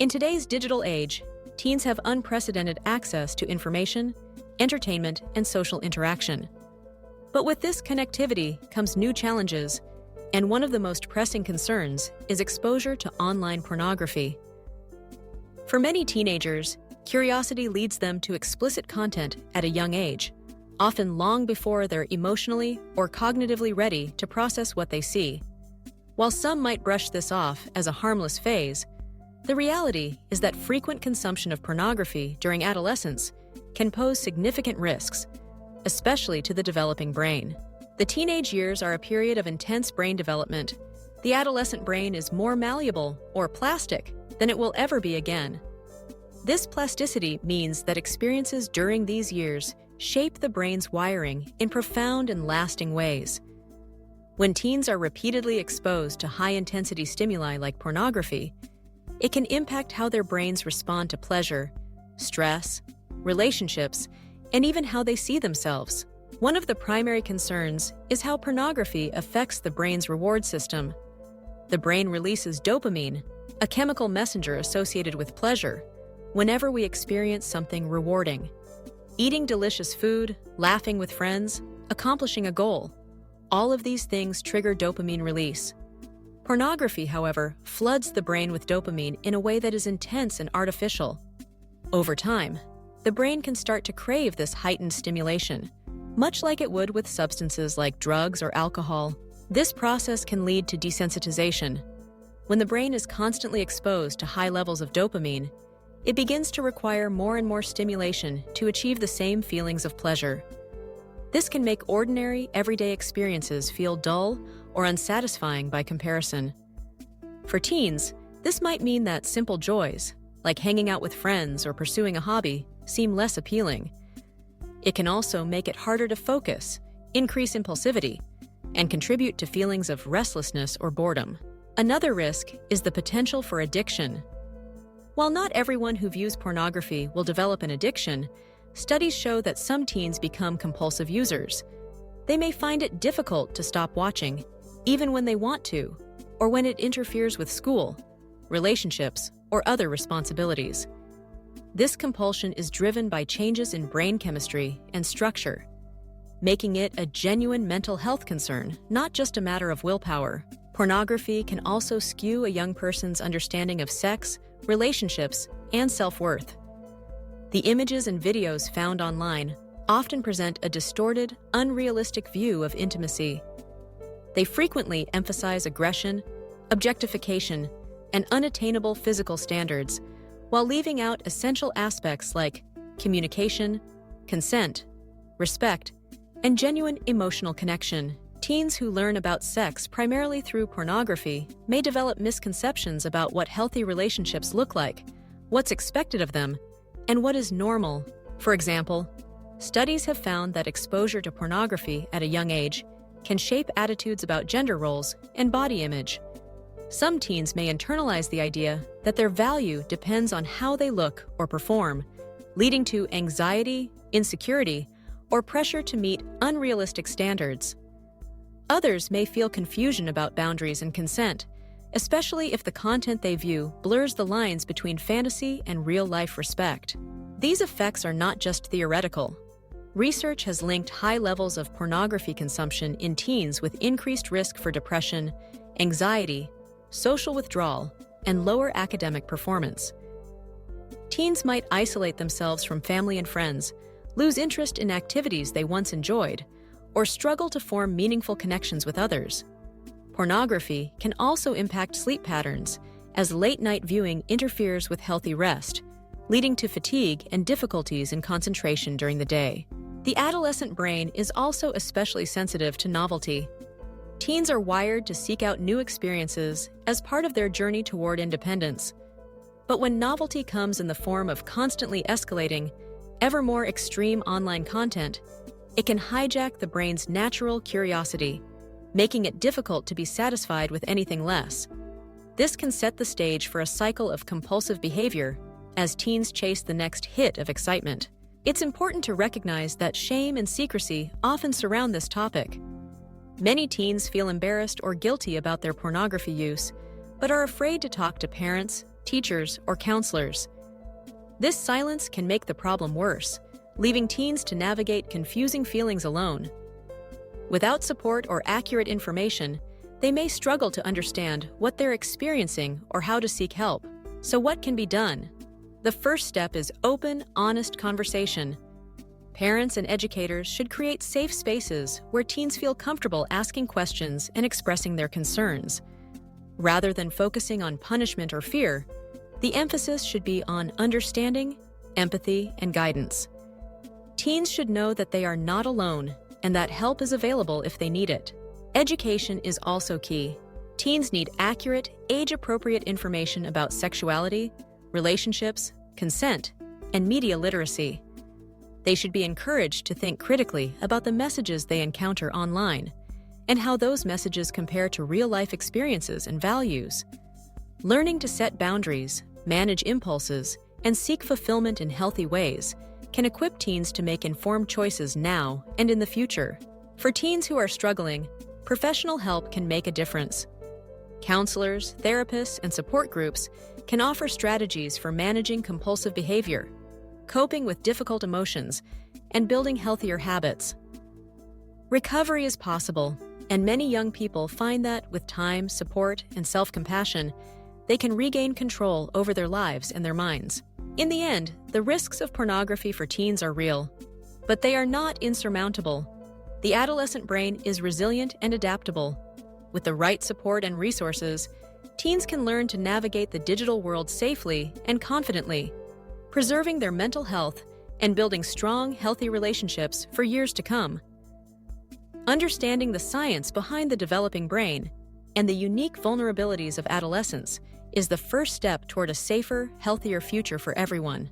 In today's digital age, teens have unprecedented access to information, entertainment, and social interaction. But with this connectivity comes new challenges, and one of the most pressing concerns is exposure to online pornography. For many teenagers, curiosity leads them to explicit content at a young age, often long before they're emotionally or cognitively ready to process what they see. While some might brush this off as a harmless phase, the reality is that frequent consumption of pornography during adolescence can pose significant risks, especially to the developing brain. The teenage years are a period of intense brain development. The adolescent brain is more malleable or plastic than it will ever be again. This plasticity means that experiences during these years shape the brain's wiring in profound and lasting ways. When teens are repeatedly exposed to high-intensity stimuli like pornography, it can impact how their brains respond to pleasure, stress, relationships, and even how they see themselves. One of the primary concerns is how pornography affects the brain's reward system. The brain releases dopamine, a chemical messenger associated with pleasure, whenever we experience something rewarding. Eating delicious food, laughing with friends, accomplishing a goal, all of these things trigger dopamine release. Pornography, however, floods the brain with dopamine in a way that is intense and artificial. Over time, the brain can start to crave this heightened stimulation, much like it would with substances like drugs or alcohol. This process can lead to desensitization. When the brain is constantly exposed to high levels of dopamine, it begins to require more and more stimulation to achieve the same feelings of pleasure. This can make ordinary, everyday experiences feel dull or unsatisfying by comparison. For teens, this might mean that simple joys, like hanging out with friends or pursuing a hobby, seem less appealing. It can also make it harder to focus, increase impulsivity, and contribute to feelings of restlessness or boredom. Another risk is the potential for addiction. While not everyone who views pornography will develop an addiction, studies show that some teens become compulsive users. They may find it difficult to stop watching, even when they want to, or when it interferes with school, relationships, or other responsibilities. This compulsion is driven by changes in brain chemistry and structure, making it a genuine mental health concern, not just a matter of willpower. Pornography can also skew a young person's understanding of sex, relationships, and self-worth. The images and videos found online often present a distorted, unrealistic view of intimacy. They frequently emphasize aggression, objectification, and unattainable physical standards, while leaving out essential aspects like communication, consent, respect, and genuine emotional connection. Teens who learn about sex primarily through pornography may develop misconceptions about what healthy relationships look like, what's expected of them, and what is normal. For example, studies have found that exposure to pornography at a young age can shape attitudes about gender roles and body image. Some teens may internalize the idea that their value depends on how they look or perform, leading to anxiety, insecurity, or pressure to meet unrealistic standards. Others may feel confusion about boundaries and consent, especially if the content they view blurs the lines between fantasy and real-life respect. These effects are not just theoretical. Research has linked high levels of pornography consumption in teens with increased risk for depression, anxiety, social withdrawal, and lower academic performance. Teens might isolate themselves from family and friends, lose interest in activities they once enjoyed, or struggle to form meaningful connections with others. Pornography can also impact sleep patterns, as late-night viewing interferes with healthy rest, leading to fatigue and difficulties in concentration during the day. The adolescent brain is also especially sensitive to novelty. Teens are wired to seek out new experiences as part of their journey toward independence. But when novelty comes in the form of constantly escalating, ever more extreme online content, it can hijack the brain's natural curiosity, making it difficult to be satisfied with anything less. This can set the stage for a cycle of compulsive behavior as teens chase the next hit of excitement. It's important to recognize that shame and secrecy often surround this topic. Many teens feel embarrassed or guilty about their pornography use, but are afraid to talk to parents, teachers, or counselors. This silence can make the problem worse, leaving teens to navigate confusing feelings alone. Without support or accurate information, they may struggle to understand what they're experiencing or how to seek help. So what can be done? The first step is open, honest conversation. Parents and educators should create safe spaces where teens feel comfortable asking questions and expressing their concerns. Rather than focusing on punishment or fear, the emphasis should be on understanding, empathy, and guidance. Teens should know that they are not alone and that help is available if they need it. Education is also key. Teens need accurate, age-appropriate information about sexuality, relationships, consent, and media literacy. They should be encouraged to think critically about the messages they encounter online and how those messages compare to real-life experiences and values. Learning to set boundaries, manage impulses, and seek fulfillment in healthy ways can equip teens to make informed choices now and in the future. For teens who are struggling, professional help can make a difference. Counselors, therapists, and support groups can offer strategies for managing compulsive behavior, coping with difficult emotions, and building healthier habits. Recovery is possible, and many young people find that with time, support, and self-compassion, they can regain control over their lives and their minds. In the end, the risks of pornography for teens are real, but they are not insurmountable. The adolescent brain is resilient and adaptable. With the right support and resources, teens can learn to navigate the digital world safely and confidently, preserving their mental health and building strong, healthy relationships for years to come. Understanding the science behind the developing brain and the unique vulnerabilities of adolescence is the first step toward a safer, healthier future for everyone.